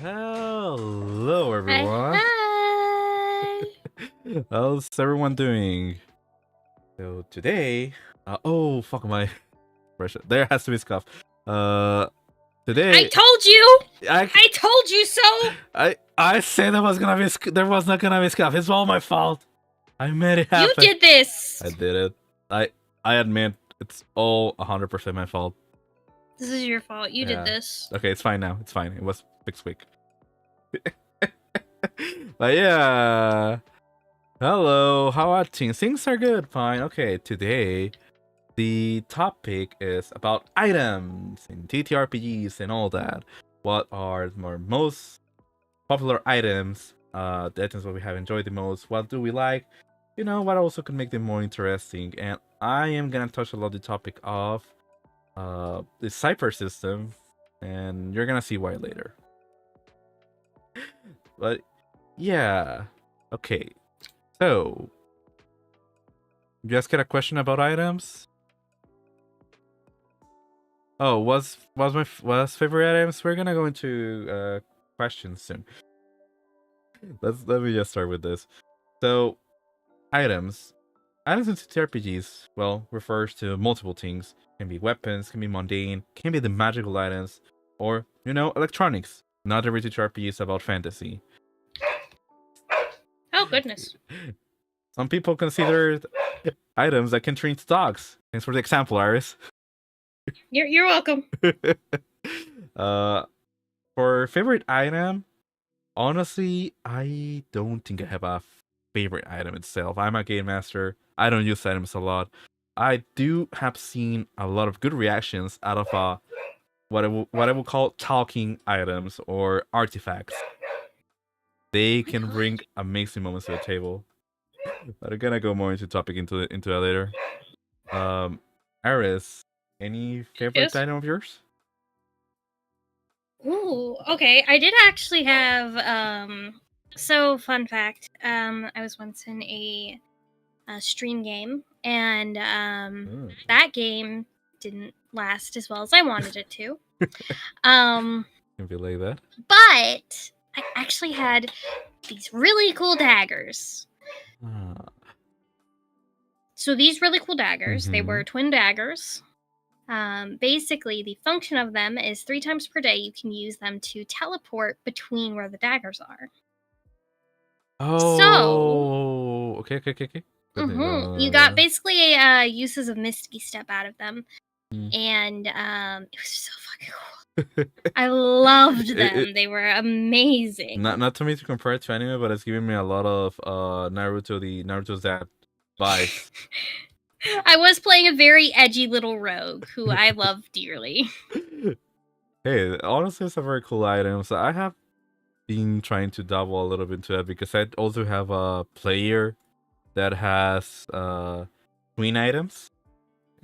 Hello, Hi, everyone. hi. How's everyone doing? So today, oh fuck my pressure. There has to be scuff. I Today told you. I I told you so. I said there was gonna be there was not gonna be scuff. It's all my fault. I made it You happen. did this. I did it. I admit it's all 100% my fault. This is your fault. You did this. Okay, it's fine now. It's fine. It was fixed quick. But yeah. Hello, how are things? Things are good, fine. Okay, today the topic is about items and TTRPGs and all that. What are our most popular items? The items that we have enjoyed the most. What do we like? You know, what also could make them more interesting. And I am gonna touch a lot the topic of the cipher system, and you're gonna see why later. But yeah, okay. So, you guys get a question about items? Oh, was favorite items? We're gonna go into questions soon. Let me just start with this. So, items. Items in TTRPGs, well, refers to multiple things. Can be weapons, can be mundane, can be the magical items, or, you know, electronics. Not every TTRPG is about fantasy. Oh goodness. Some people consider items that can turn into dogs. Thanks for the example, Iris. You're welcome. For favorite item, honestly, I don't think I have a favorite item itself. I'm a game master. I don't use items a lot. I do have seen a lot of good reactions out of what I will call talking items or artifacts. They can bring amazing moments to the table. But I'm gonna go more into topic into that later. Aris, any favorite Yes. item of yours? Ooh. Okay. I did actually have. So fun fact. I was once in a stream game, and that game didn't last as well as I wanted it to. Can be like that. But I actually had these really cool daggers. So these really cool daggers, they were twin daggers. Basically, the function of them is 3 times per day you can use them to teleport between where the daggers are. Oh, okay. You got basically uses of Misty Step out of them, and it was so fucking cool. I loved them. They were amazing. Not to me to compare it to anime, but it's giving me a lot of Naruto's that vibes. I was playing a very edgy little rogue who I love dearly. Hey, honestly, it's a very cool item. So I have been trying to dabble a little bit into it because I also have a player that has twin items,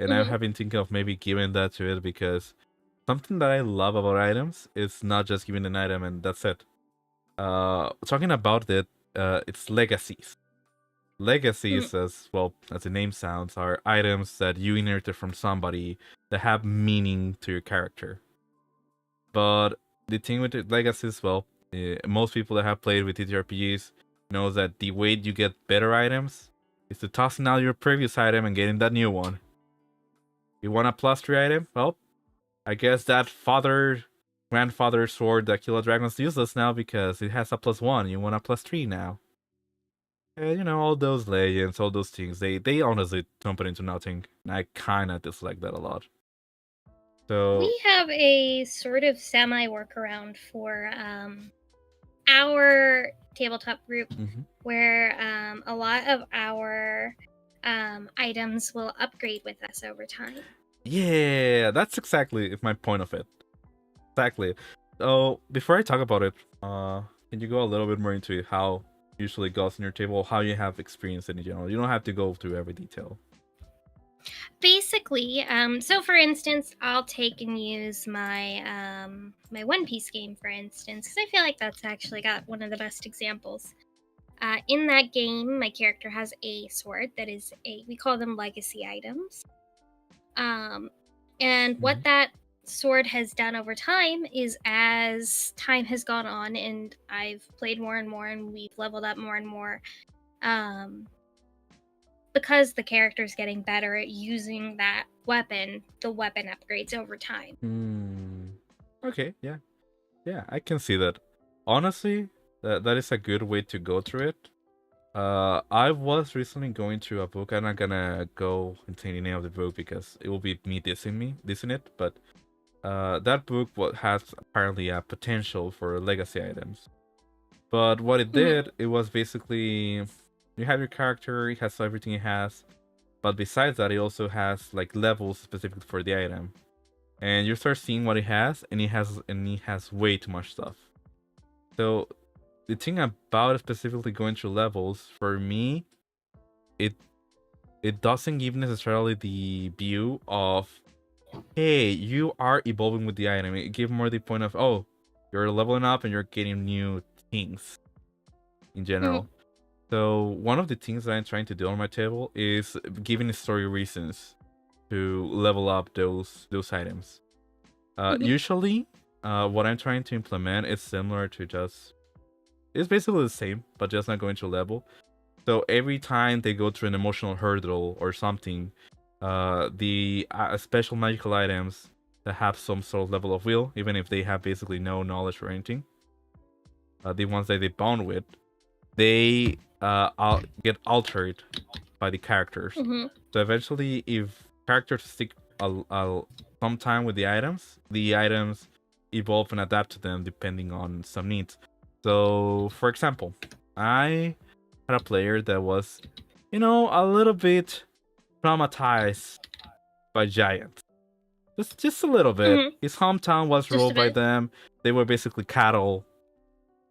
and I have been thinking of maybe giving that to it because something that I love about items is not just giving an item and that's it. Talking about it, it's legacies. Legacies, as well as the name sounds, are items that you inherited from somebody that have meaning to your character. But the thing with the legacies, well, most people that have played with TTRPGs knows that the way you get better items is to tossing out your previous item and getting that new one. You want a +3 item? Well, I guess that grandfather sword that killed dragons useless now because it has a +1. You want a +3 now. And, you know, all those legends, all those things, they honestly dump it into nothing. And I kinda dislike that a lot. So we have a sort of semi workaround for our tabletop group where a lot of our items will upgrade with us over time. Yeah, that's exactly my point of it. Exactly. So before I talk about it, can you go a little bit more into how usually goes in your table, how you have experienced it in general? You don't have to go through every detail. Basically, so for instance, I'll take and use my my One Piece game, for instance, because I feel like that's actually got one of the best examples. In that game, my character has a sword that is we call them legacy items. And what that sword has done over time is, as time has gone on and I've played more and more and we've leveled up more and more, because the character's getting better at using that weapon, the weapon upgrades over time. Okay, yeah. Yeah, I can see that. Honestly, that is a good way to go through it. I was recently going through a book. I'm not gonna go into the name of the book because it will be me dissing it. But that book has apparently a potential for legacy items. But what it did, it was basically you have your character, it has everything it has, but besides that, it also has like levels specifically for the item, and you start seeing what it has, and it has way too much stuff. So the thing about it specifically going through levels, for me, it doesn't give necessarily the view of, hey, you are evolving with the item. It gives more the point of, oh, you're leveling up and you're getting new things in general. So one of the things that I'm trying to do on my table is giving story reasons to level up those items. Usually, what I'm trying to implement is similar to it's basically the same, but just not going to level. So every time they go through an emotional hurdle or something, the special magical items that have some sort of level of will, even if they have basically no knowledge or anything, the ones that they bond with, they get altered by the characters. So eventually, if characters stick some time with the items evolve and adapt to them depending on some needs. So, for example, I had a player that was, a little bit traumatized by giants. Just a little bit. His hometown was ruled by them. They were basically cattle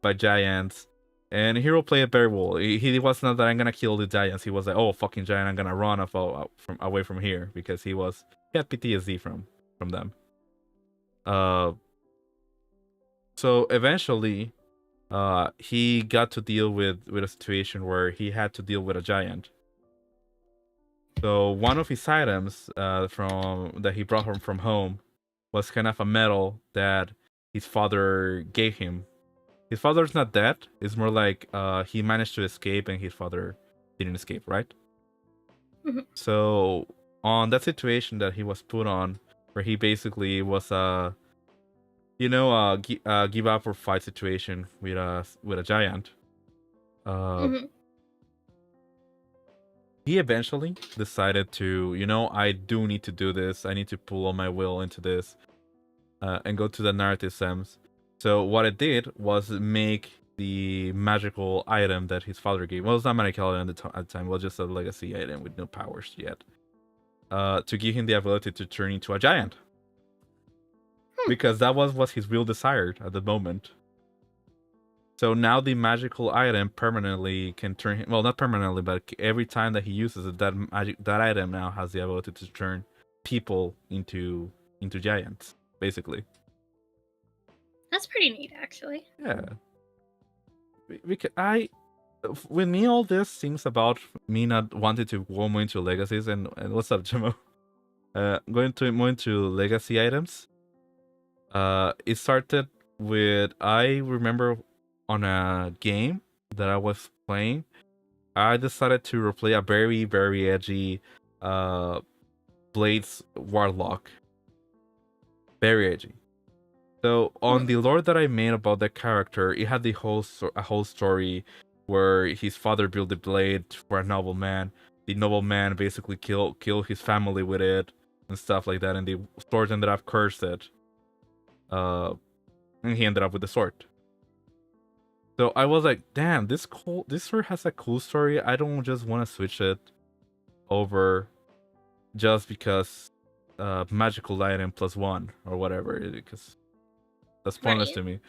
by giants. And Hero played it very well. He was not that I'm gonna kill the giants. He was like, oh, fucking giant, I'm gonna run away from here, because he had PTSD from them. So eventually, he got to deal with a situation where he had to deal with a giant. So one of his items that he brought home from home was kind of a medal that his father gave him. His father's not dead. It's more like he managed to escape and his father didn't escape, right? So on that situation that he was put on, where he basically was give up or fight situation with a giant. He eventually decided to, I do need to do this. I need to pull all my will into this, and go to the narrative sense. So what it did was make the magical item that his father gave. Well, it's not magical item at the time. It was just a legacy item with no powers yet. To give him the ability to turn into a giant. Because that was what his real desire at the moment. So now the magical item permanently can turn him. Well, not permanently, but every time that he uses it, that item now has the ability to turn people into giants, basically. That's pretty neat, actually. Yeah. Because with me, all this seems about me not wanting to go more into legacies. And what's up, Jamo? Going to more into legacy items. It started with, I remember on a game that I was playing, I decided to replay a very, very edgy Blades Warlock. Very edgy. So on the lore that I made about that character, it had a whole story where his father built the blade for a nobleman. The nobleman basically killed his family with it and stuff like that, and the sword ended up cursed. And he ended up with the sword. So I was like, damn, this sword has a cool story. I don't just want to switch it over just because magical item +1 or whatever, because that's pointless to me.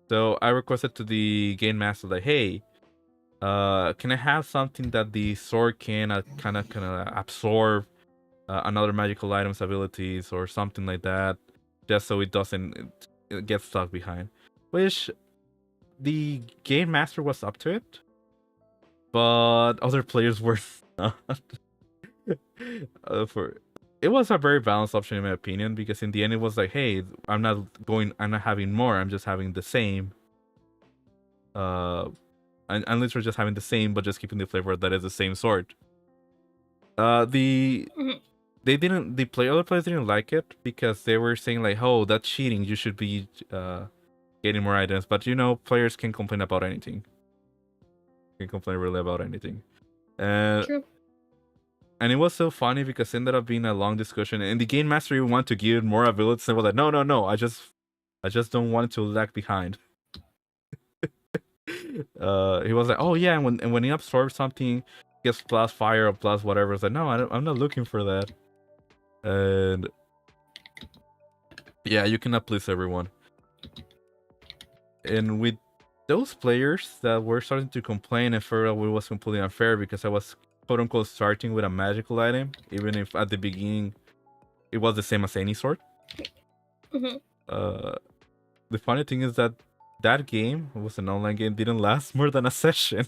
So I requested to the game master, like, hey, can I have something that the sword can kind of absorb another magical item's abilities or something like that, just so it doesn't get stuck behind. Which the game master was up to it, but other players were not. it was a very balanced option in my opinion, because in the end it was like, hey, I'm not having more, I'm just having the same. I'm literally just having the same, but just keeping the flavor that is the same sort. The other players didn't like it because they were saying like, oh, that's cheating, you should be getting more items. But players can complain about anything. Can complain really about anything. True. And it was so funny because it ended up being a long discussion, and the game master even wanted to give more abilities, and was like, no, I just don't want it to lag behind. He was like, oh yeah, and when he absorbs something, he gets plus fire or plus whatever. It's like, no, I'm not looking for that. And yeah, you cannot please everyone. And with those players that were starting to complain and felt it was completely unfair because I was quote unquote starting with a magical item, even if at the beginning it was the same as any sort. Mm-hmm. The funny thing is that game, it was an online game, didn't last more than a session.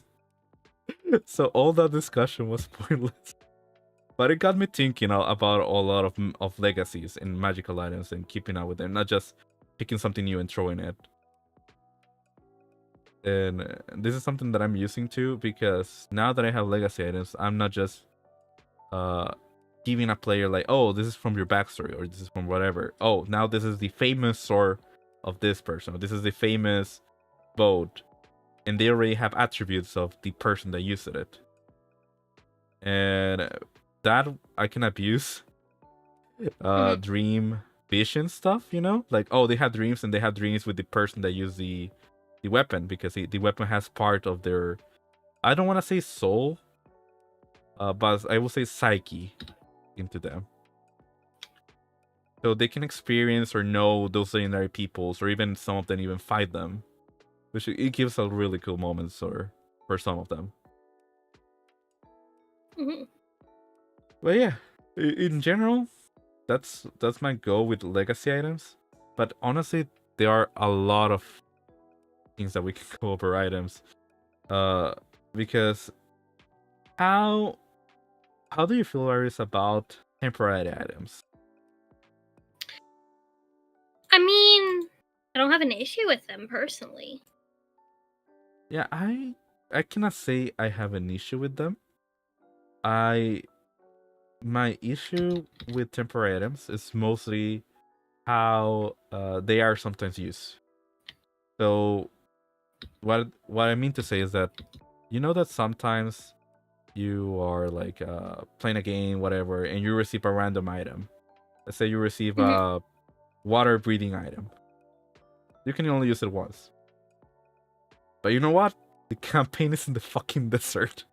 So all that discussion was pointless. But it got me thinking about a lot of legacies and magical items and keeping up with them, not just picking something new and throwing it. And this is something that I'm using too, because now that I have legacy items, I'm not just giving a player like, oh, this is from your backstory, or this is from whatever. Oh, now this is the famous sword of this person, or this is the famous boat, and they already have attributes of the person that used it. And that I can abuse dream vision stuff, like, oh, they have dreams, and they have dreams with the person that used the weapon, because the weapon has part of their, I don't want to say soul, but I will say psyche into them. So they can experience or know those legendary peoples, or even some of them even fight them, which it gives a really cool moments for some of them. Mm-hmm. But yeah, in general, that's my goal with legacy items. But honestly, there are a lot of things that we can go over items, because how do you feel, Iris, about temporary items? I mean, I don't have an issue with them personally. Yeah, I cannot say I have an issue with them. My issue with temporary items is mostly how they are sometimes used. So what I mean to say is that that sometimes you are like playing a game, whatever, and you receive a random item. Let's say you receive a water breathing item. You can only use it once. But you know what? The campaign is in the fucking desert.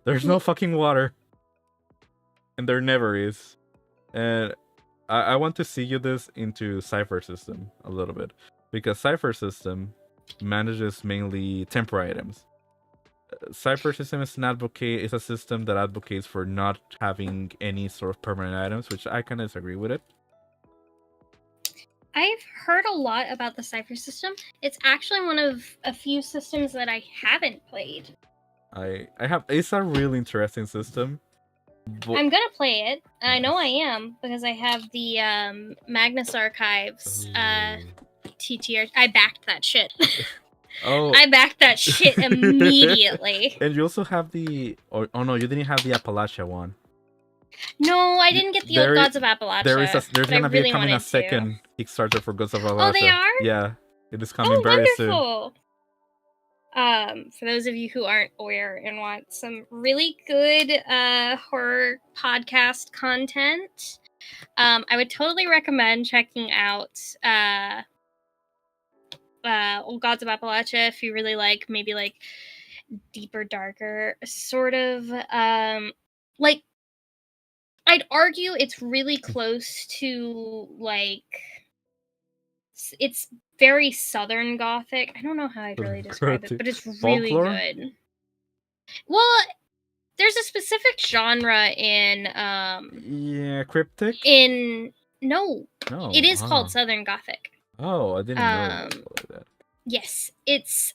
There's no fucking water. And there never is. And I want to see you this into Cypher System a little bit. Because Cypher System manages mainly temporary items. Cypher System is a system that advocates for not having any sort of permanent items, which I kind of disagree with it. I've heard a lot about the Cypher system. It's actually one of a few systems that I haven't played. It's a really interesting system. I'm gonna play it. I know I am, because I have the Magnus Archives TTR. I backed that shit. Oh, I backed that shit immediately. And you also have the oh no, you didn't have the Appalachia one. No, I didn't get the Old Gods of Appalachia. There's gonna be coming a second Kickstarter for Gods of Appalachia. Oh, they are? Yeah, it is coming very soon. For those of you who aren't aware and want some really good horror podcast content, I would totally recommend checking out Old Gods of Appalachia if you really like maybe like deeper, darker sort of like, I'd argue it's really close to like, it's very Southern Gothic. I don't know how I'd really describe it, but it's really good. Well, there's a specific genre in cryptic? No. It is called Southern Gothic. Oh, I didn't know that. Yes. It's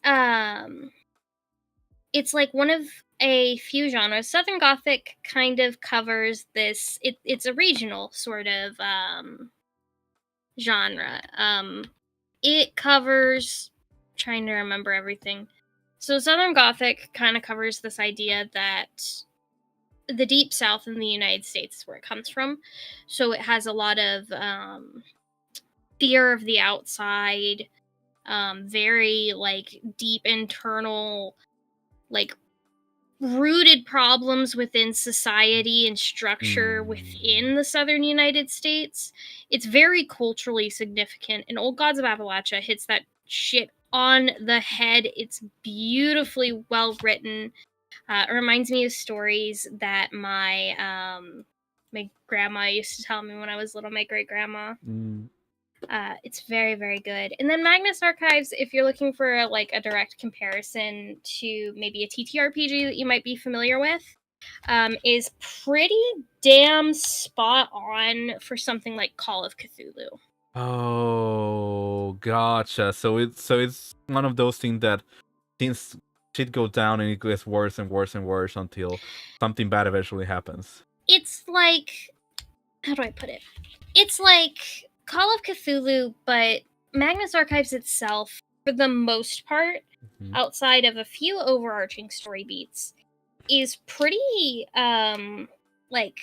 like one of a few genres. Southern Gothic kind of covers this. It's a regional sort of genre. It covers. Trying to remember everything. So Southern Gothic kind of covers this idea that the Deep South in the United States is where it comes from. So it has a lot of fear of the outside, very like deep internal, like rooted problems within society and structure within the southern United States. It's very culturally significant, and Old Gods of Appalachia hits that shit on the head. It's beautifully well written. It reminds me of stories that my grandma used to tell me when I was little, my great grandma. It's very, very good. And then Magnus Archives, if you're looking for a direct comparison to maybe a TTRPG that you might be familiar with, is pretty damn spot on for something like Call of Cthulhu. Oh, gotcha. So it's one of those things that things shit go down and it gets worse and worse and worse until something bad eventually happens. It's like, how do I put it? It's like Call of Cthulhu, but Magnus Archives itself, for the most part, outside of a few overarching story beats, is pretty like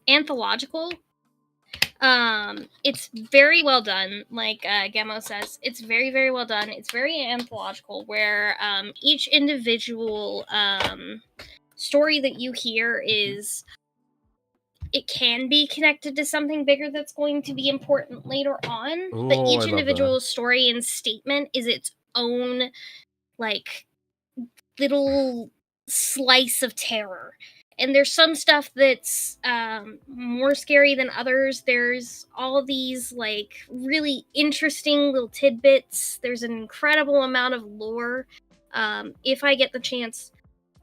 anthological. It's very well done, like Gemo says. It's very, very well done. It's very anthological, where each individual story that you hear is, it can be connected to something bigger that's going to be important later on. Ooh, but each individual story and statement is its own like little slice of terror. And there's some stuff that's more scary than others. There's all of these like really interesting little tidbits. There's an incredible amount of lore. If I get the chance,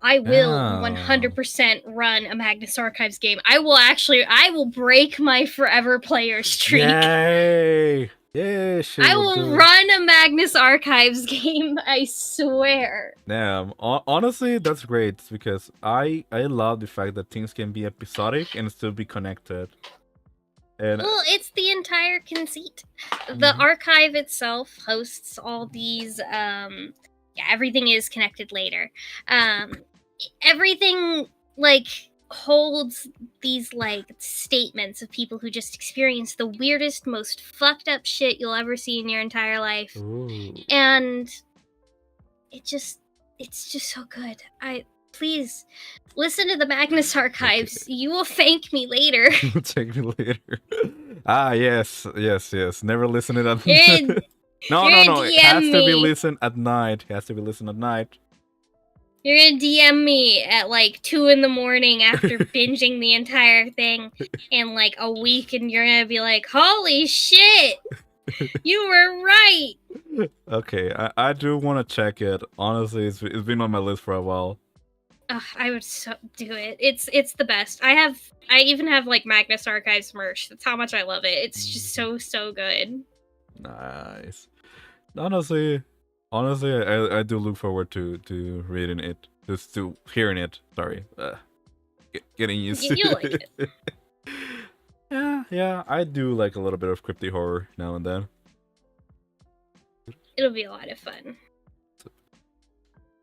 I will 100% run a Magnus Archives game. I will break my forever player streak. Yay! Yeah, I will run a Magnus Archives game, I swear. Damn, honestly, that's great, because I love the fact that things can be episodic and still be connected. And well, it's the entire conceit. The archive itself hosts all these, everything is connected later. Everything, like, holds these, like, statements of people who just experience the weirdest, most fucked up shit you'll ever see in your entire life. Ooh. And it's just so good. Please listen to the Magnus Archives. Okay. You will thank me later. Thank me later. Yes. Never listen to that. No. It has to be listened at night. You're gonna DM me at like 2 a.m. after binging the entire thing in like a week, and you're gonna be like, "Holy shit, you were right." Okay, I do want to check it. Honestly, it's been on my list for a while. I would so do it. It's the best. I even have like Magnus Archives merch. That's how much I love it. It's just so good. Nice. Honestly, I do look forward to reading it, just to hearing it. Sorry, getting used to. You like it. Yeah. I do like a little bit of cryptid horror now and then. It'll be a lot of fun.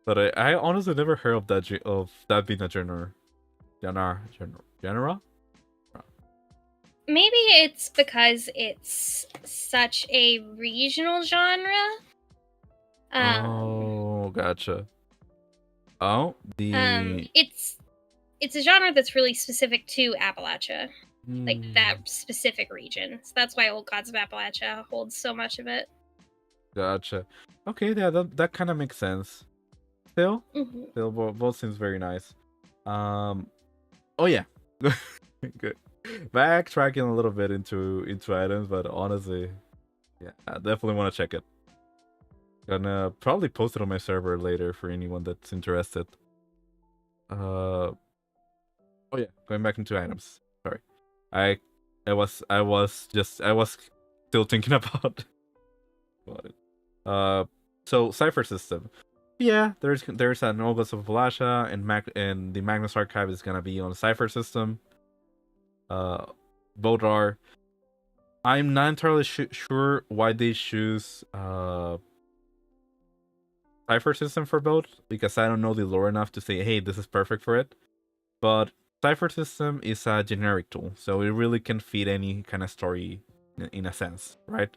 But I honestly never heard of that being a genre. Maybe it's because it's such a regional genre. Oh, gotcha. Oh, it's a genre that's really specific to Appalachia, like that specific region. So that's why Old Gods of Appalachia holds so much of it. Gotcha. Okay, yeah, that kind of makes sense. Still, both seems very nice. Oh yeah, good. Backtracking a little bit into items, but honestly, yeah, I definitely want to check it. Gonna probably post it on my server later for anyone that's interested. Oh yeah, going back into items. Sorry, I was still thinking about it. So Cipher system. Yeah, there's an August of Valasha, and the Magnus Archive is gonna be on the Cipher system. Both are. I'm not entirely sure why they choose Cipher system for both, because I don't know the lore enough to say, hey, this is perfect for it. But Cipher system is a generic tool, so it really can feed any kind of story in a sense, right?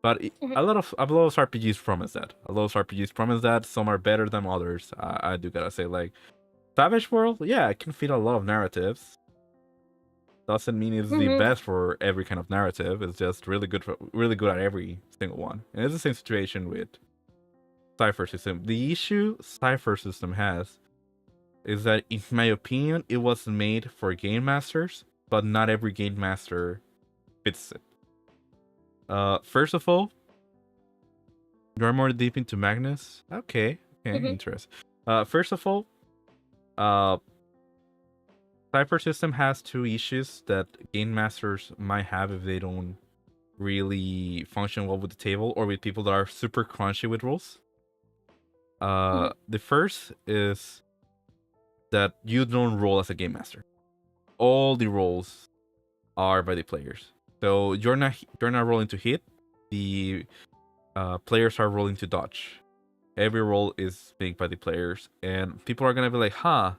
But a lot of RPGs promise that. A lot of RPGs promise that. Some are better than others. I do gotta say, like Savage World, yeah, it can feed a lot of narratives. Doesn't mean it's the best for every kind of narrative. It's just really good at every single one. And it's the same situation with Cipher system. The issue Cipher system has is that, in my opinion, it was made for game masters, but not every game master fits it. First of all, you're more deep into Magnus. Okay, interesting. First of all, Cipher system has two issues that game masters might have if they don't really function well with the table or with people that are super crunchy with rules. The first is that you don't roll as a game master. All the rolls are by the players, so you're not rolling to hit. The players are rolling to dodge. Every roll is made by the players, and people are gonna be like, "Huh,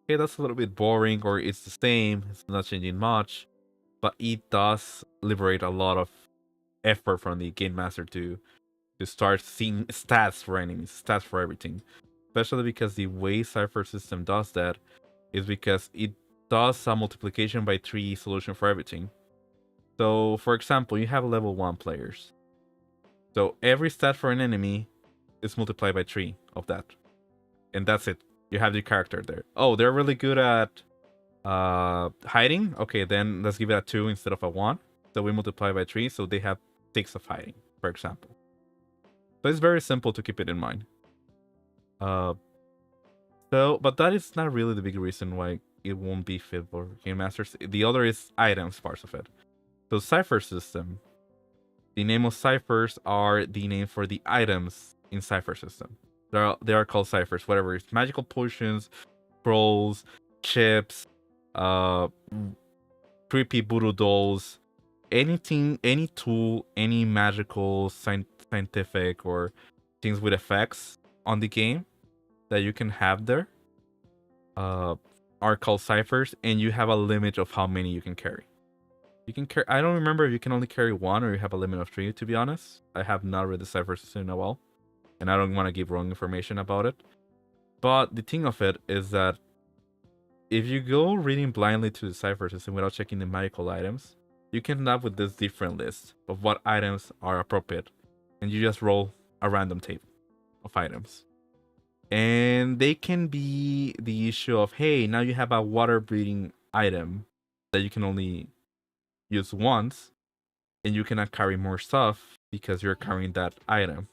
okay, that's a little bit boring," or "It's the same. It's not changing much." But it does liberate a lot of effort from the game master to start seeing stats for enemies, stats for everything. Especially because the way Cipher system does that is because it does a multiplication by 3 solution for everything. So, for example, you have level 1 players. So every stat for an enemy is multiplied by 3 of that. And that's it. You have your character there. Oh, they're really good at hiding? Okay, then let's give it a 2 instead of a 1. So we multiply by 3, so they have 6 of hiding, for example. So it's very simple to keep it in mind. But that is not really the big reason why it won't be fit for game masters. The other is items parts of it. So Cipher system. The name of ciphers are the name for the items in Cipher system. They are called ciphers, whatever it's magical potions, scrolls, chips, creepy voodoo dolls, anything, any tool, any magical, scientific, or things with effects on the game that you can have there are called ciphers, and you have a limit of how many you can carry. You can carry. I don't remember if you can only carry 1 or you have a limit of 3. To be honest, I have not read the Cipher system in a while, and I don't want to give wrong information about it. But the thing of it is that if you go reading blindly to the Cipher system without checking the magical items, you can end up with this different list of what items are appropriate, and you just roll a random table of items. And they can be the issue of, hey, now you have a water breathing item that you can only use once, and you cannot carry more stuff because you're carrying that item.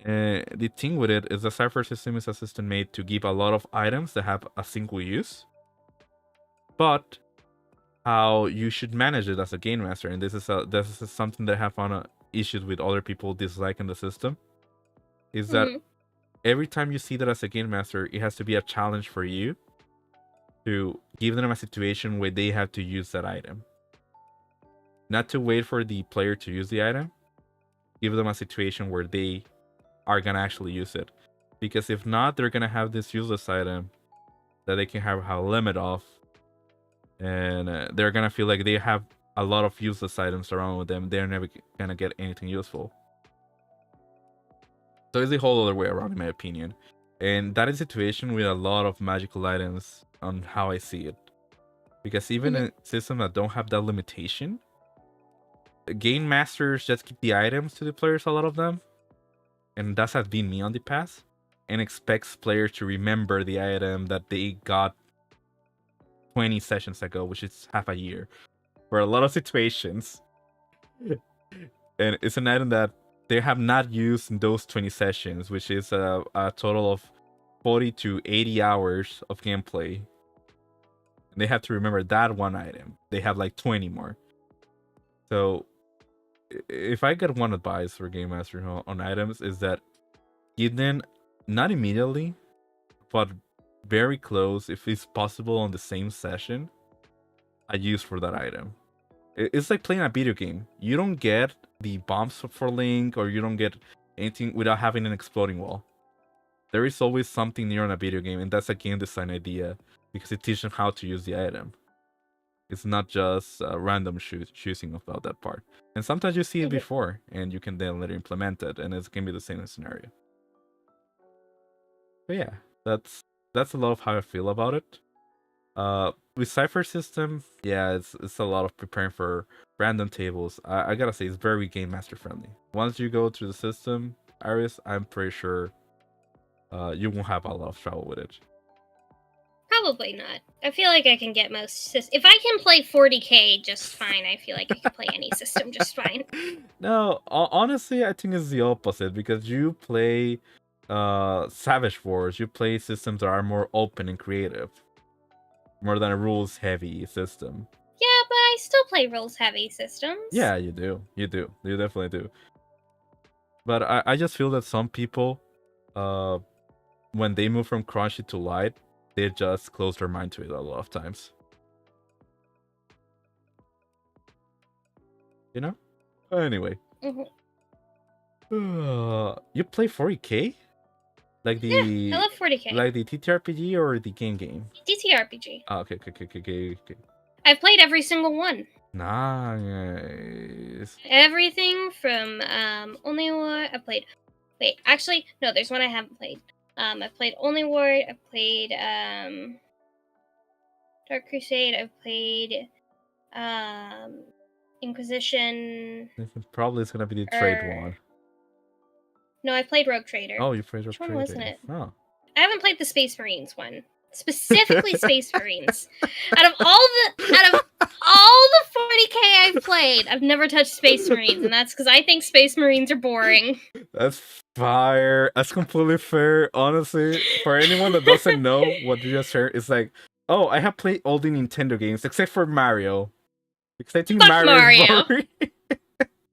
The thing with it is the Cipher system is a system made to give a lot of items that have a single use, but how you should manage it as a game master, and this is something that I have found issues with other people disliking the system, is that every time you see that as a game master, it has to be a challenge for you to give them a situation where they have to use that item. Not to wait for the player to use the item. Give them a situation where they are going to actually use it. Because if not, they're going to have this useless item that they can have a limit of. And they're going to feel like they have a lot of useless items around with them. They're never going to get anything useful. So it's the whole other way around, in my opinion. And that is a situation with a lot of magical items on how I see it. Because even in systems that don't have that limitation, game masters just keep the items to the players, a lot of them. And that has been me on the past. And expects players to remember the item that they got 20 sessions ago, which is half a year. For a lot of situations. And it's an item that they have not used in those 20 sessions, which is a total of 40 to 80 hours of gameplay. And they have to remember that one item. They have like 20 more. So if I get one advice for Game Master on items, is that hidden, not immediately, but very close, if it's possible, on the same session, I use for that item. It's like playing a video game. You don't get the bombs for Link, or you don't get anything without having an exploding wall. There is always something near in a video game, and that's a game design idea, because it teaches them how to use the item. It's not just random choosing about that part. And sometimes you see it before, and you can then later implement it, and it can be the same scenario. But yeah, that's a lot of how I feel about it. With Cypher system, yeah, it's a lot of preparing for random tables. I gotta say, it's very game master friendly. Once you go through the system, Iris, I'm pretty sure you won't have a lot of trouble with it. Probably not. I feel like I can get most if I can play 40k just fine, I feel like I can play any system just fine. No, honestly, I think it's the opposite, because you play Savage Wars, you play systems that are more open and creative, more than a rules heavy system. Yeah, but I still play rules heavy systems. Yeah, you do. You definitely do. But I just feel that some people, when they move from crunchy to light, they just close their mind to it a lot of times. You know? Anyway. You play 40k? Like the... Yeah, I love 40k. Like the TTRPG or the game? TTRPG. Oh, okay. I've played every single one. Nice. Everything from Only War. I played. Wait, actually, no. There's one I haven't played. I've played Only War. I've played Dark Crusade. I've played Inquisition. Probably it's gonna be the trade one. No, I played Rogue Trader. Oh, you played Rogue Which Trader. one wasn't it? Oh. I haven't played the Space Marines one. Specifically Space Marines. Out of all the 40k I've played, I've never touched Space Marines, and that's because I think Space Marines are boring. That's fire. That's completely fair. Honestly, for anyone that doesn't know what you just heard, it's like, oh, I have played all the Nintendo games except for Mario. Because I think Mario is boring.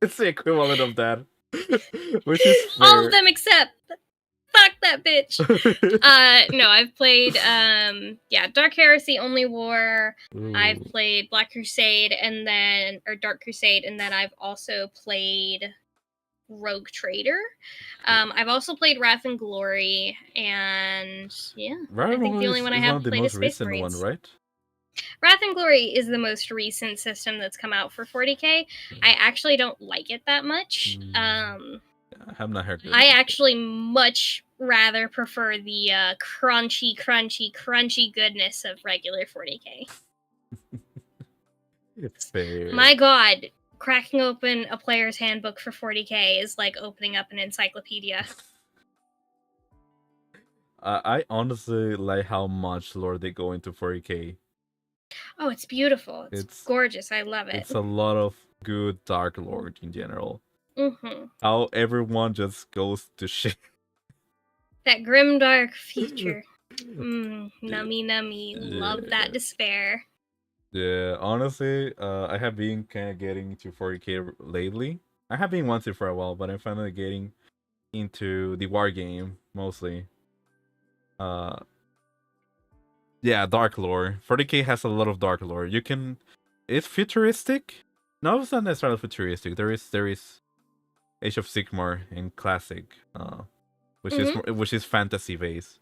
It's the equivalent of that. Which is fair. All of them except fuck that bitch. No, I've played Dark Heresy, Only War. Ooh. I've played Black Crusade or Dark Crusade, and then I've also played Rogue Trader. I've also played Wrath and Glory, and yeah, I think the only one I haven't played is Space Marines. One, right? Wrath and Glory is the most recent system that's come out for 40k. I actually don't like it that much. I have not heard. I actually much rather prefer the crunchy goodness of regular 40k. Fair. My God, cracking open a player's handbook for 40k is like opening up an encyclopedia. I honestly like how much lore they go into 40k. Oh, it's beautiful. It's gorgeous. I love it. It's a lot of good dark lore in general. Mm-hmm. How everyone just goes to shit. That grim dark future. Nummy. Love that despair. Yeah, honestly, I have been kind of getting into 40k lately. I have been wanting for a while, but I'm finally getting into the war game mostly. Yeah, dark lore. 40k has a lot of dark lore. It's futuristic. No, it's not necessarily futuristic. There is Age of Sigmar in Classic, which is fantasy based.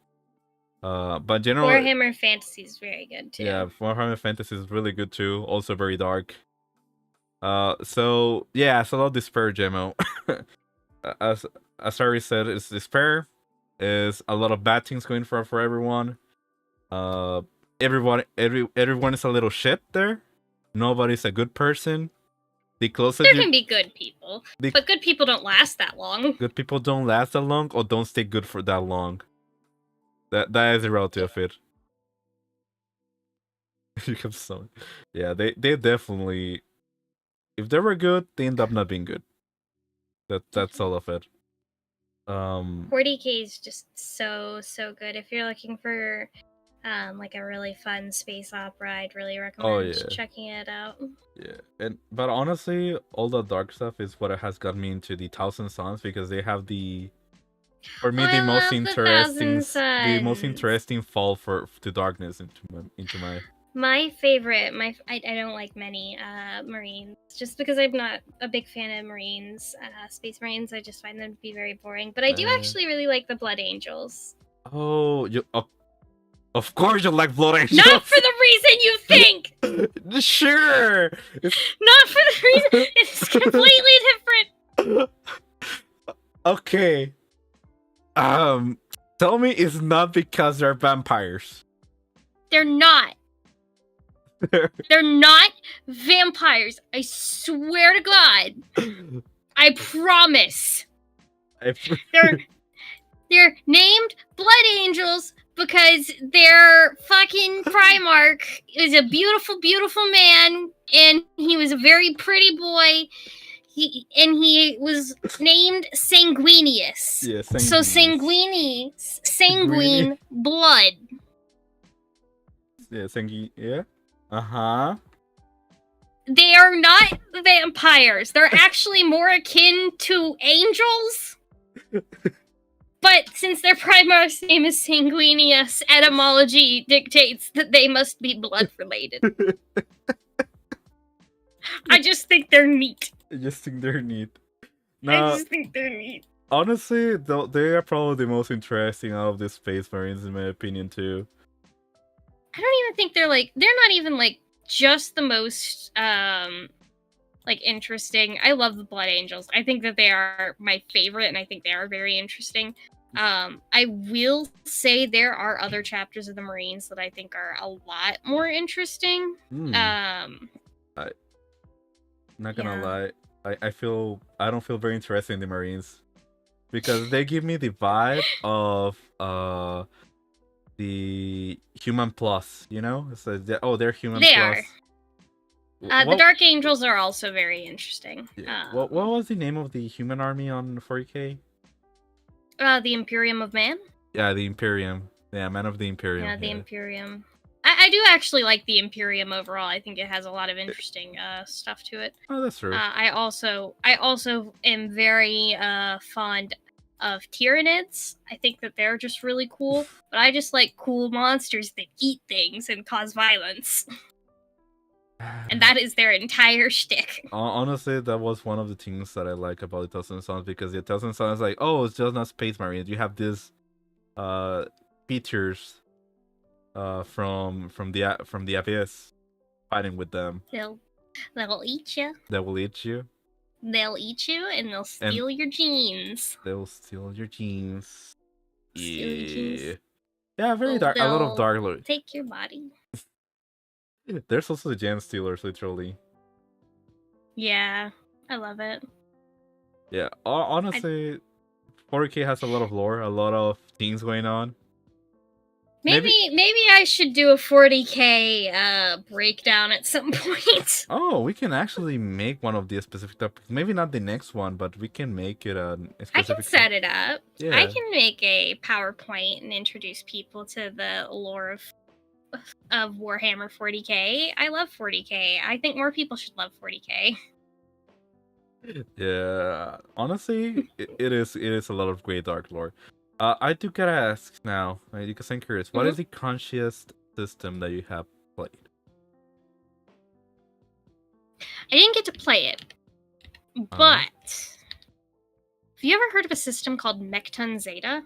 But generally, Warhammer Fantasy is very good too. Yeah, Warhammer Fantasy is really good too. Also very dark. So yeah, it's a lot of despair, Gemo. as Ari said, it's despair. Is a lot of bad things going for everyone. Everyone is a little shit there. Nobody's a good person. The closest there can be good people, but good people don't last that long. Good people don't last that long, or don't stay good for that long. That is a relative of it. You can so. Yeah, they definitely. If they were good, they end up not being good. That's all of it. 40k is just so good. If you're looking for like a really fun space opera, I'd really recommend checking it out. Yeah, but honestly, all the dark stuff is what has got me into the Thousand Sons, because they have the For me, Oh, the I most love the Thousand interesting fall to darkness into my. My favorite, I don't like many Marines, just because I'm not a big fan of Marines, Space Marines. I just find them to be very boring. But I do actually really like the Blood Angels. Oh, of course you like Blood Angels. Not for the reason you think. Sure. Not for the reason. It's completely different. Okay. Tell me it's not because they're vampires. They're not. They're not vampires. I swear to God. I promise. They're named Blood Angels because their fucking Primarch is a beautiful, beautiful man, and he was a very pretty boy. He was named Sanguinius. Yeah, So sanguine blood. Yeah, yeah. Uh-huh. They are not vampires. They're actually more akin to angels. But since their Primarch's name is Sanguinius, etymology dictates that they must be blood related. I just think they're neat. No, I just think they're neat. Honestly, they are probably the most interesting out of the Space Marines, in my opinion, too. I don't even think they're not even just the most interesting. I love the Blood Angels. I think that they are my favorite, and I think they are very interesting. I will say there are other chapters of the Marines that I think are a lot more interesting. Not gonna lie, I don't feel very interested in the Marines because they give me the vibe of the Human Plus, you know? So they're Human They Plus. Are. The Dark Angels are also very interesting. Yeah. What was the name of the human army on 40K? The Imperium of Man? Yeah, the Imperium. Yeah, Man of the Imperium. Yeah, the Imperium. I do actually like the Imperium overall. I think it has a lot of interesting stuff to it. Oh, that's true. I also am very fond of Tyranids. I think that they're just really cool. But I just like cool monsters that eat things and cause violence. And that is their entire shtick. Honestly, that was one of the things that I like about the Thousand Sons, because the Thousand Sons is like, oh, it's just not Space Marines. You have these features from the abyss fighting with them. They'll eat you. They will eat you. They'll eat you, and they'll steal your genes. They'll steal your genes. Steal your genes. Yeah, very dark. A lot of dark lore. Take your body. There's also the Gem Stealers, literally. Yeah, I love it. Yeah, honestly, 40K has a lot of lore, a lot of things going on. Maybe I should do a 40K breakdown at some point. Oh, we can actually make one of these specific topics. Maybe not the next one, but we can make it a specific. I can set it up. Yeah. I can make a PowerPoint and introduce people to the lore of Warhammer 40K. I love 40K. I think more people should love 40K. Yeah, honestly, it is a lot of great dark lore. I do gotta ask now, because I'm curious. What is the conscious system that you have played? I didn't get to play it, but have you ever heard of a system called Mechton Zeta?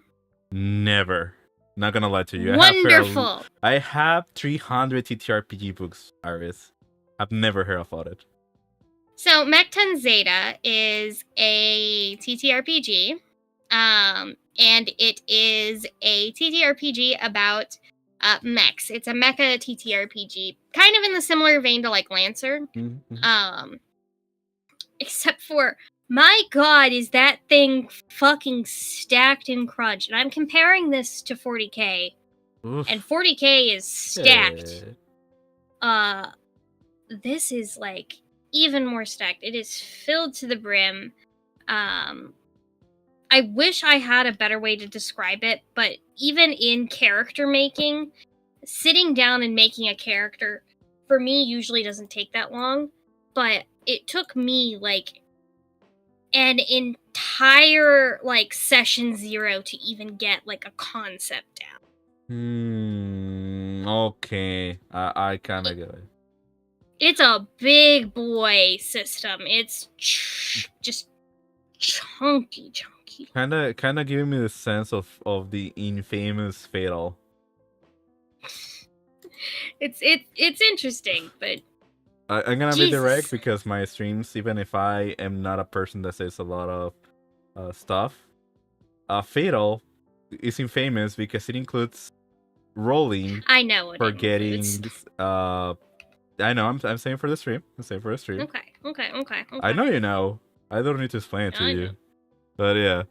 Never. Not gonna lie to you. Wonderful. I have 300 TTRPG books, Iris. I've never heard about it. So Mechton Zeta is a TTRPG, and it is a TTRPG about mechs. It's a mecha TTRPG, kind of in the similar vein to like Lancer. Mm-hmm. Except for, my god, is that thing fucking stacked and crunched. And I'm comparing this to 40K. Oof. And 40K is stacked. Yeah. This is like even more stacked. It is filled to the brim. I wish I had a better way to describe it, but even in character making, sitting down and making a character, for me, usually doesn't take that long. But it took me, like, an entire like session 0 to even get like a concept down. Okay. I kind of get it. It's a big boy system. It's just chunky. Kind of giving me the sense of the infamous Fatal. It's interesting, but I'm gonna Jesus. be direct because my streams, even if I am not a person that says a lot of stuff, Fatal is infamous because it includes rolling. I know what for it getting. includes. I know. I'm saying for the stream. Okay. I know you know. I don't need to explain it to you. Know. But yeah.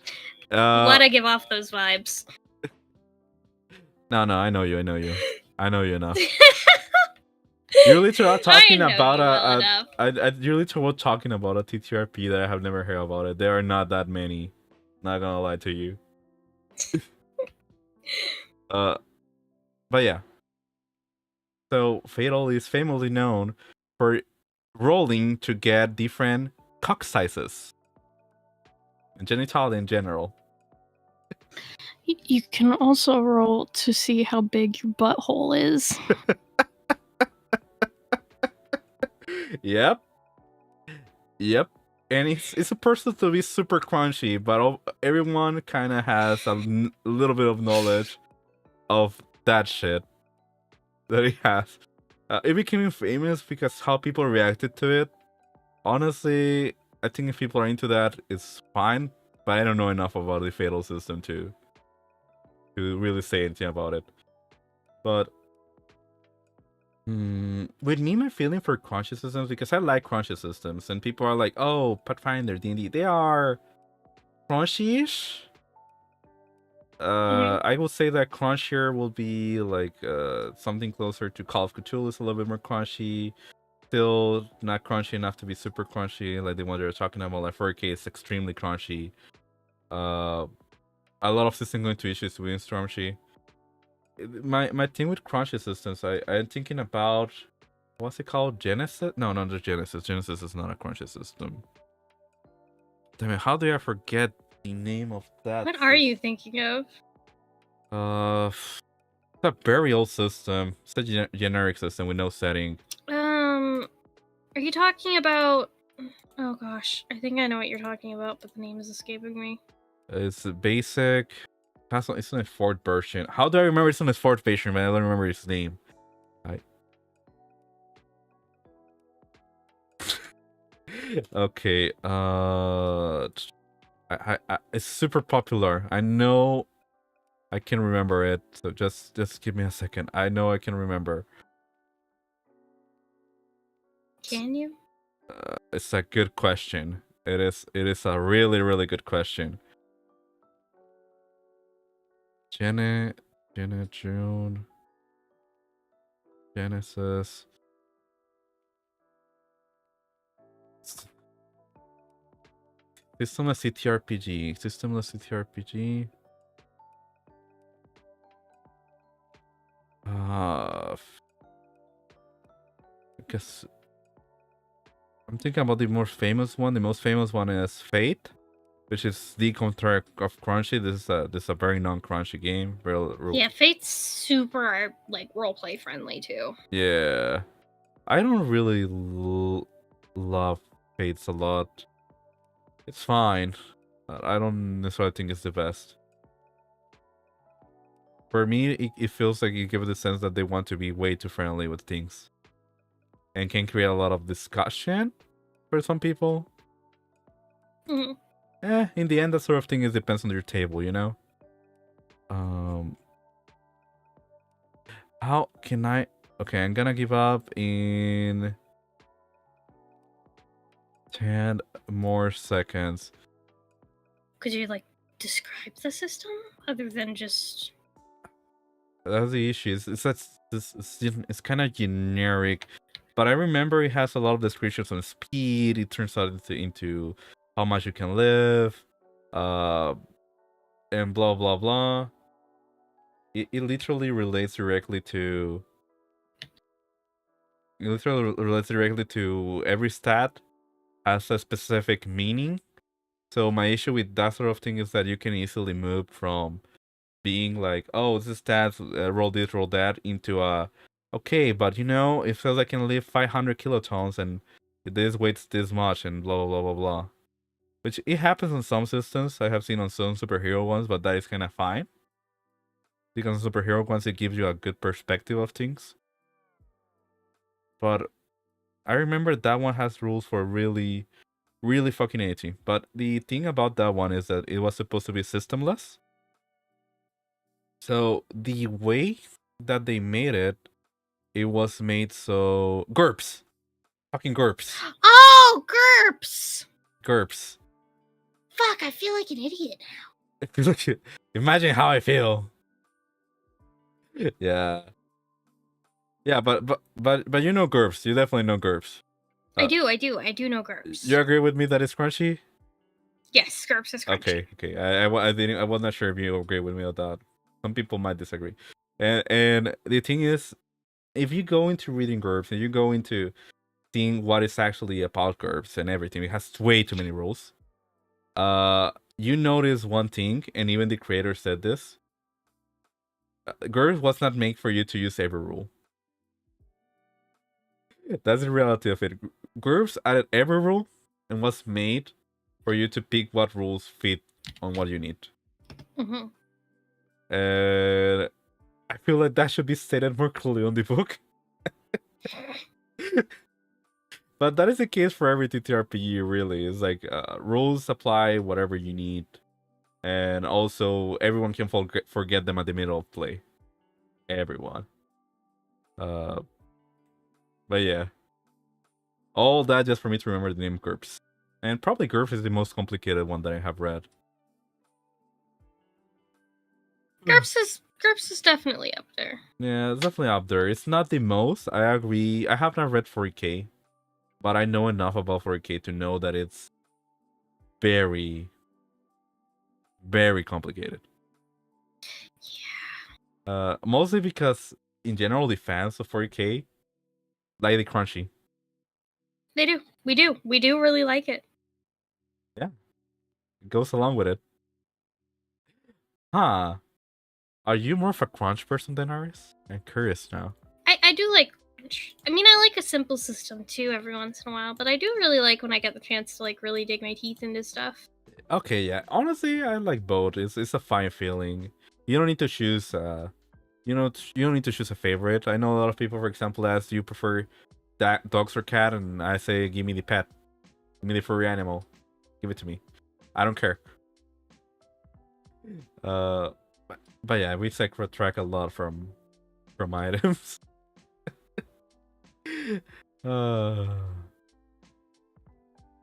I'm glad I give off those vibes. No, I know you. I know you enough. You're literally talking about you're literally talking about a TTRP that I have never heard about it. There are not that many. Not gonna lie to you. But yeah. So Fatal is famously known for rolling to get different cock sizes and genitalia in general. You can also roll to see how big your butthole is. Yep. And it's supposed to be super crunchy, but everyone kind of has a little bit of knowledge of that shit that he has. It became famous because how people reacted to it. Honestly, I think if people are into that, it's fine. But I don't know enough about the Fatal system to really say anything about it. But with me, my feeling for crunchy systems, because I like crunchy systems, and people are like, "Oh, Pathfinder, D&D, they are crunchy-ish." I would say that crunchier will be like something closer to Call of Cthulhu is a little bit more crunchy. Still not crunchy enough to be super crunchy, like the one they were talking about. Like 4K is extremely crunchy. A lot of systems going to issues with Stormshy. My thing with crunchy systems, I'm thinking about what's it called? Genesis? No, not the Genesis. Genesis is not a crunchy system. Damn it, how do I forget the name of that? What are you thinking of? It's a burial system. It's a generic system with no setting. Are you talking about? Oh gosh, I think I know what you're talking about, but the name is escaping me. It's basic. It's in its fourth version. How do I remember it's in its fourth version, man? I don't remember his name. Okay. It's super popular. I know. I can remember it. So just give me a second. I know I can remember. Can you? It's a good question. It is a really good question. June, Genesis. Systemless CTRPG. I guess I'm thinking about the most famous one. The most famous one is Fate, which is the counter of Crunchy. This is a very non-crunchy game. Yeah, Fate's super like roleplay friendly too. Yeah, I don't really love Fates a lot. It's fine. I don't necessarily think it's the best. For me, it feels like you give it the sense that they want to be way too friendly with things. And can create a lot of discussion for some people. In the end, that sort of thing depends on your table, you know? How can I... Okay, I'm gonna give up in 10 more seconds. Could you, like, describe the system? Other than just... That's the issue. It's kind of generic. But I remember it has a lot of descriptions on speed. It turns out into how much you can live. And blah, blah, blah. It literally relates directly to... It literally relates directly to every stat has a specific meaning. So my issue with that sort of thing is that you can easily move from being like, oh, this is stats, roll this, roll that, into okay, but it says I can lift 500 kilotons and this weights this much and blah blah blah blah blah. Which it happens on some systems. I have seen on some superhero ones, but that is kind of fine. Because on superhero ones, it gives you a good perspective of things. But I remember that one has rules for really, really fucking anything. But the thing about that one is that it was supposed to be systemless. So the way that they made it, it was made so GURPS. Fucking GURPS. Oh, GURPS! GURPS. Fuck, I feel like an idiot now. Imagine how I feel. Yeah. Yeah, but you know GURPS. You definitely know GURPS. I do know GURPS. You agree with me that it's crunchy? Yes, GURPS is crunchy. Okay. I was not sure if you agree with me on that. Some people might disagree. And the thing is, if you go into reading GURPS and you go into seeing what is actually about GURPS and everything, it has way too many rules. You notice one thing, and even the creator said this. GURPS was not made for you to use every rule. That's the reality of it. GURPS added every rule and was made for you to pick what rules fit on what you need. Mm-hmm. And I feel like that should be stated more clearly on the book. But that is the case for every TTRPG, really. It's like rules apply whatever you need. And also, everyone can forget them at the middle of play. Everyone. But yeah. All that just for me to remember the name GURPS. And probably GURPS is the most complicated one that I have read. GURPS is definitely up there. Yeah, it's definitely up there. It's not the most, I agree. I have not read 40k. But I know enough about 40k to know that it's very, very complicated. Yeah. Mostly because, in general, the fans of 40k like the crunchy. They do. We do really like it. Yeah. It goes along with it. Huh. Are you more of a crunch person than Aris? I'm curious now. I do like crunch. I mean, I like a simple system too every once in a while, but I do really like when I get the chance to like really dig my teeth into stuff. Okay, yeah. Honestly, I like both. It's a fine feeling. You don't need to choose you don't need to choose a favorite. I know a lot of people, for example, ask, do you prefer dogs or cat? And I say, give me the pet. Give me the furry animal. Give it to me. I don't care. But yeah, we track a lot from items.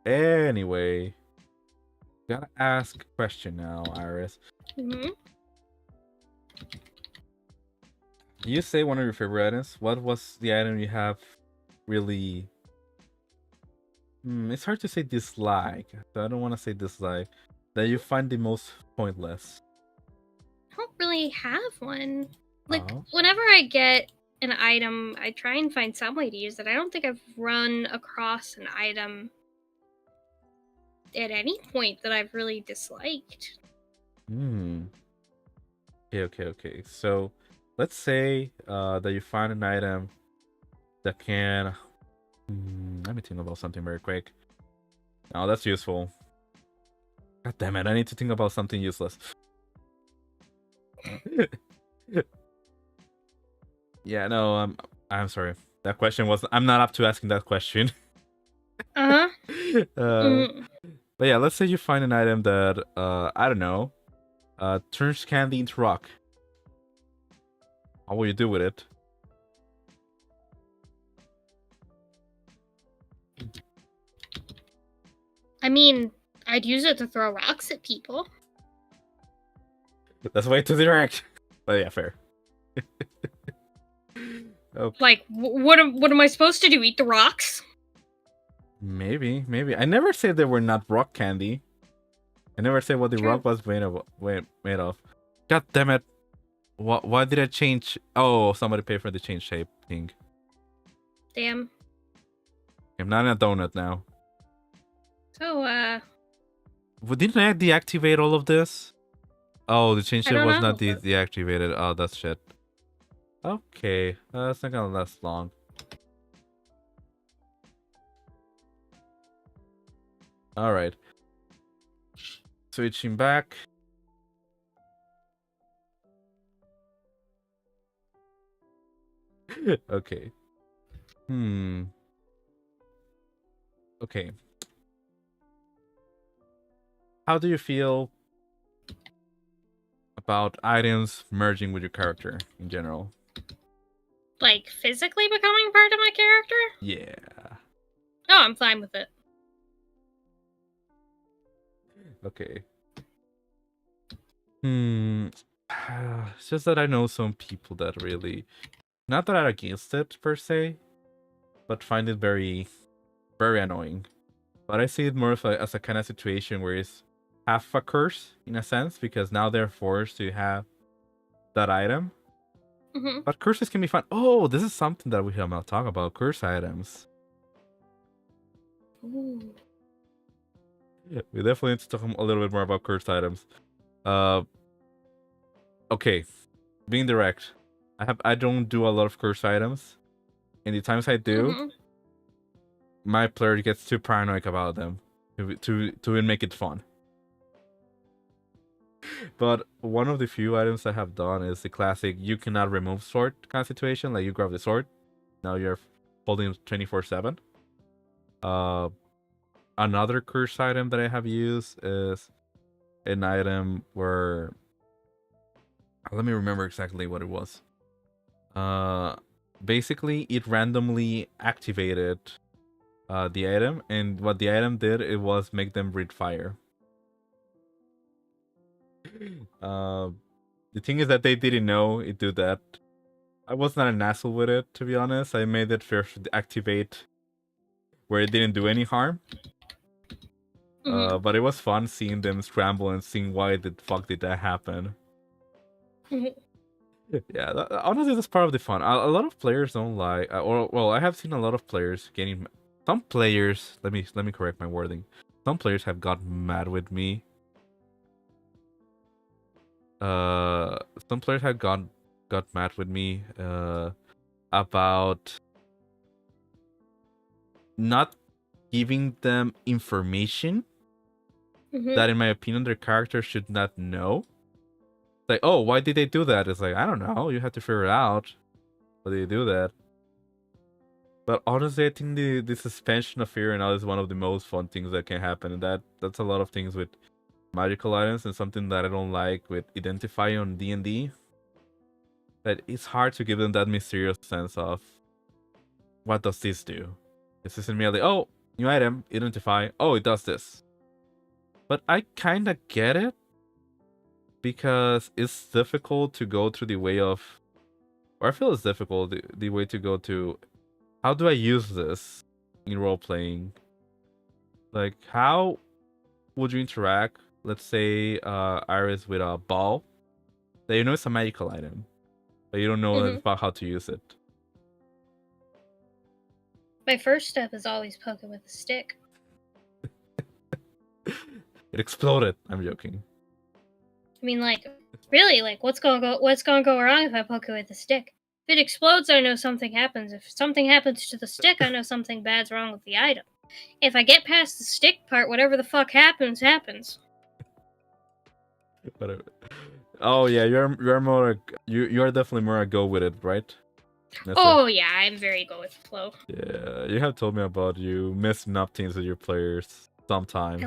Anyway, gotta ask a question now, Iris. Mm-hmm. You say one of your favorite items. What was the item you have really? It's hard to say dislike. So I don't want to say dislike. That you find the most pointless. I don't really have one. Like, whenever I get an item, I try and find some way to use it. I don't think I've run across an item at any point that I've really disliked. Okay. So, let's say that you find an item that can... let me think about something very quick. Oh, that's useful. God damn it, I need to think about something useless. Yeah, no, I'm sorry. That question was... I'm not up to asking that question. Uh-huh. But yeah, let's say you find an item that, I don't know, turns candy into rock. How will you do with it? I mean, I'd use it to throw rocks at people. That's way too direct. But yeah, fair. Okay. Like, what am I supposed to do? Eat the rocks? Maybe. I never said they were not rock candy. I never said what the rock was made of. God damn it! Why did I change? Oh, somebody paid for the change shape thing. Damn. I'm not in a donut now. So, Didn't I deactivate all of this? Oh, the change it was not deactivated. Oh, that's shit. Okay, that's not gonna last long. All right. Switching back. Okay. Okay. How do you feel about items merging with your character in general? Like physically becoming part of my character? Yeah. Oh, I'm fine with it. Okay. It's just that I know some people that really, not that are against it per se, but find it very, very annoying. But I see it more as a kind of situation where it's half a curse in a sense, because now they're forced to have that item. Mm-hmm. But curses can be fun. Oh, this is something that we have not talked about. Curse items. Ooh. Yeah, we definitely need to talk a little bit more about cursed items. Okay, being direct, I don't do a lot of cursed items, and the times I do, my player gets too paranoid about them to make it fun. But one of the few items I have done is the classic "you cannot remove sword" kind of situation. Like you grab the sword, now you're holding 24/7. Another curse item that I have used is an item where, let me remember exactly what it was. Basically it randomly activated the item, and what the item did, it was make them breathe fire. The thing is that they didn't know it did that. I was not an asshole with it, to be honest. I made it first activate where it didn't do any harm. But it was fun seeing them scramble and seeing why the fuck did that happen. Yeah, honestly, that's part of the fun. A lot of players don't like, well, I have seen a lot of players getting. Some players, let me correct my wording. Some players have got mad with me. Some players have got mad with me. About not giving them information that, in my opinion, their character should not know. Like, oh, why did they do that? It's like, I don't know. You have to figure it out. Why did they do that? But honestly, I think the suspension of fear and all is one of the most fun things that can happen. And that's a lot of things with magical items, and something that I don't like with Identify on D&D. That it's hard to give them that mysterious sense of, what does this do? It's just merely, oh, new item, Identify, oh, it does this. But I kind of get it, because it's difficult to go through the way of, or I feel it's difficult, the way to go to, how do I use this in role-playing? Like, how would you interact, let's say, Iris, with a ball that you know it's a magical item, but you don't know about how to use it? My first step is always poke it with a stick. It exploded. I'm joking. I mean, like, really, like, what's gonna go wrong if I poke it with a stick? If it explodes, I know something happens. If something happens to the stick, I know something bad's wrong with the item. If I get past the stick part, whatever the fuck happens, happens. Whatever. Oh yeah, you're more you're definitely more a go with it, right? Yeah, I'm very go with the flow. Yeah, you have told me about you messing up things with your players sometimes.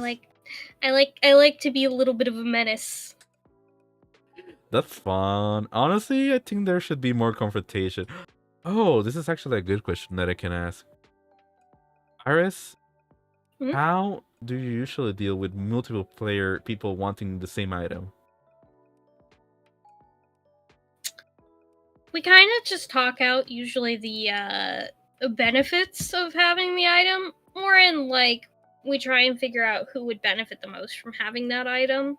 I like to be a little bit of a menace. That's fun. Honestly, I think there should be more confrontation. Oh, this is actually a good question that I can ask. Iris, how do you usually deal with multiple people wanting the same item? We kind of just talk out usually the benefits of having the item, or in like we try and figure out who would benefit the most from having that item.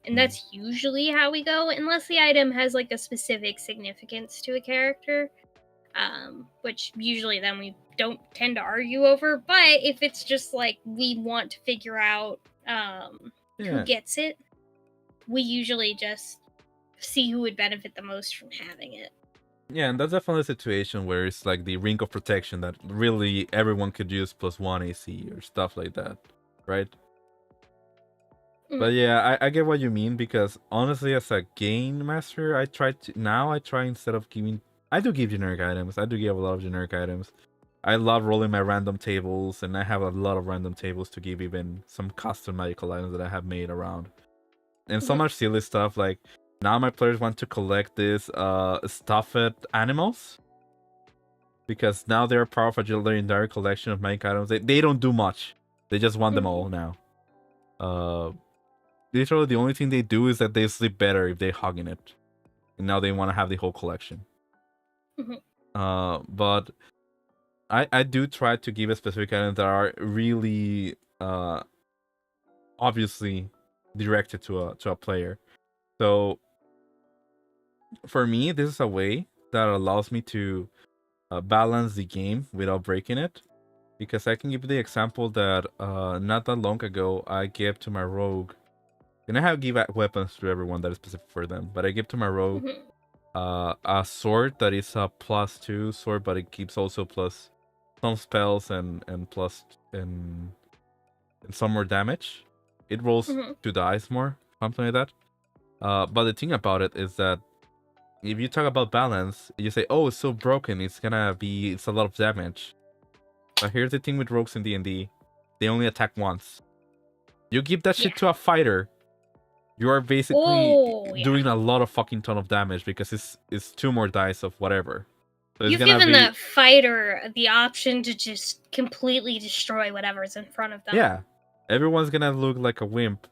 And that's usually how we go, unless the item has like a specific significance to a character, which usually then we don't tend to argue over. But if it's just like we want to figure out who gets it. We usually just see who would benefit the most from having it. Yeah, and that's definitely a situation where it's like the ring of protection that really everyone could use +1 AC or stuff like that, right? But yeah, I get what you mean, because honestly, as a game master, I try instead of giving, I do give generic items. I do give a lot of generic items. I love rolling my random tables, and I have a lot of random tables to give even some custom magical items that I have made around. And so much silly stuff, like now my players want to collect these stuffed animals, because now they're part of a legendary collection of magic items. They don't do much. They just want them all now. Literally the only thing they do is that they sleep better if they're hugging it. And now they want to have the whole collection. But I do try to give a specific items that are really obviously directed to a player. So for me, this is a way that allows me to balance the game without breaking it. Because I can give you the example that not that long ago I gave to my rogue, and I have give weapons to everyone that is specific for them, but I give to my rogue a sword that is a +2 sword, but it keeps also plus some spells and plus and some more damage. It rolls 2 dice more, something like that. But the thing about it is that if you talk about balance, you say, "Oh, it's so broken. It's a lot of damage." But here's the thing with rogues in D&D: they only attack once. You give that shit to a fighter, you are basically doing a lot of fucking ton of damage, because it's 2 more dice of whatever. So you've given the fighter the option to just completely destroy whatever's in front of them. Yeah, everyone's gonna look like a wimp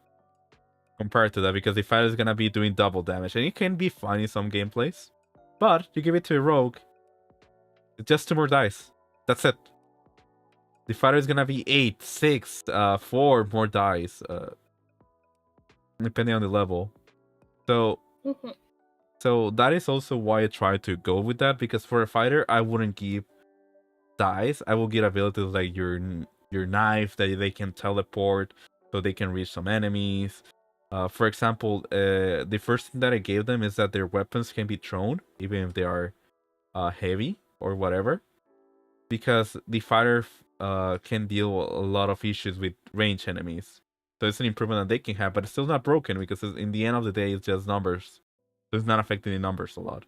compared to that, because the fighter's gonna be doing double damage, and it can be fun in some gameplays. But you give it to a rogue, it's just 2 more dice. That's it. The fighter is gonna be 8, 6, 4 more dice, depending on the level. So, so that is also why I try to go with that, because for a fighter, I wouldn't give dice. I will give abilities like your knife that they can teleport, so they can reach some enemies. For example, the first thing that I gave them is that their weapons can be thrown, even if they are heavy or whatever, because the fighter can deal a lot of issues with range enemies. So it's an improvement that they can have, but it's still not broken, because in the end of the day, it's just numbers. So it's not affecting the numbers a lot.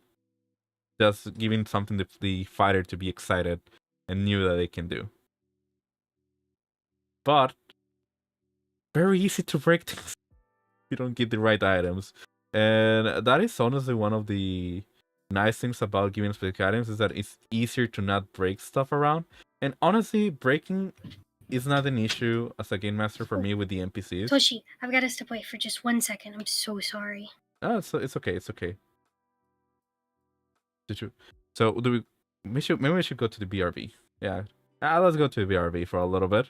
Just giving something to the fighter to be excited and knew that they can do. But very easy to break things if you don't get the right items. And that is honestly one of the nice things about giving specific items, is that it's easier to not break stuff around. And honestly, breaking is not an issue as a game master for me with the NPCs. Toshi, I've got to step away for just 1 second. I'm so sorry. Oh, it's okay. It's okay. Did you? So maybe we should go to the BRB. Yeah. Let's go to the BRB for a little bit.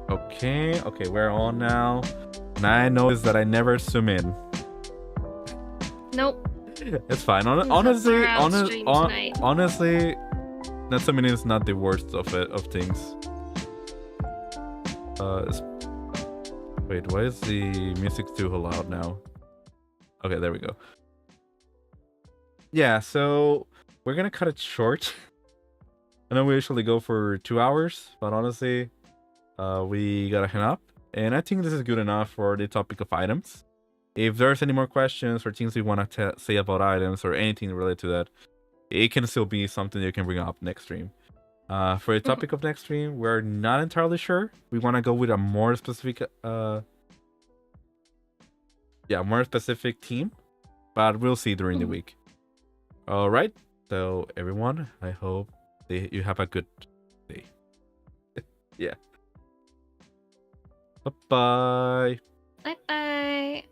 Okay, we're on now. And I noticed that I never zoom in. Nope. It's fine. Honestly, not zooming in is not the worst of things. Wait, why is the music too loud now? Okay, there we go. Yeah, so we're gonna cut it short. I know we usually go for 2 hours, but honestly, we gotta hang up. And I think this is good enough for the topic of items. If there's any more questions or things we want to say about items or anything related to that, it can still be something you can bring up next stream. For the topic of next stream, we're not entirely sure. We want to go with a more specific, more specific team, but we'll see during the week. All right. So everyone, I hope you have a good day. Yeah. Bye-bye. Bye-bye.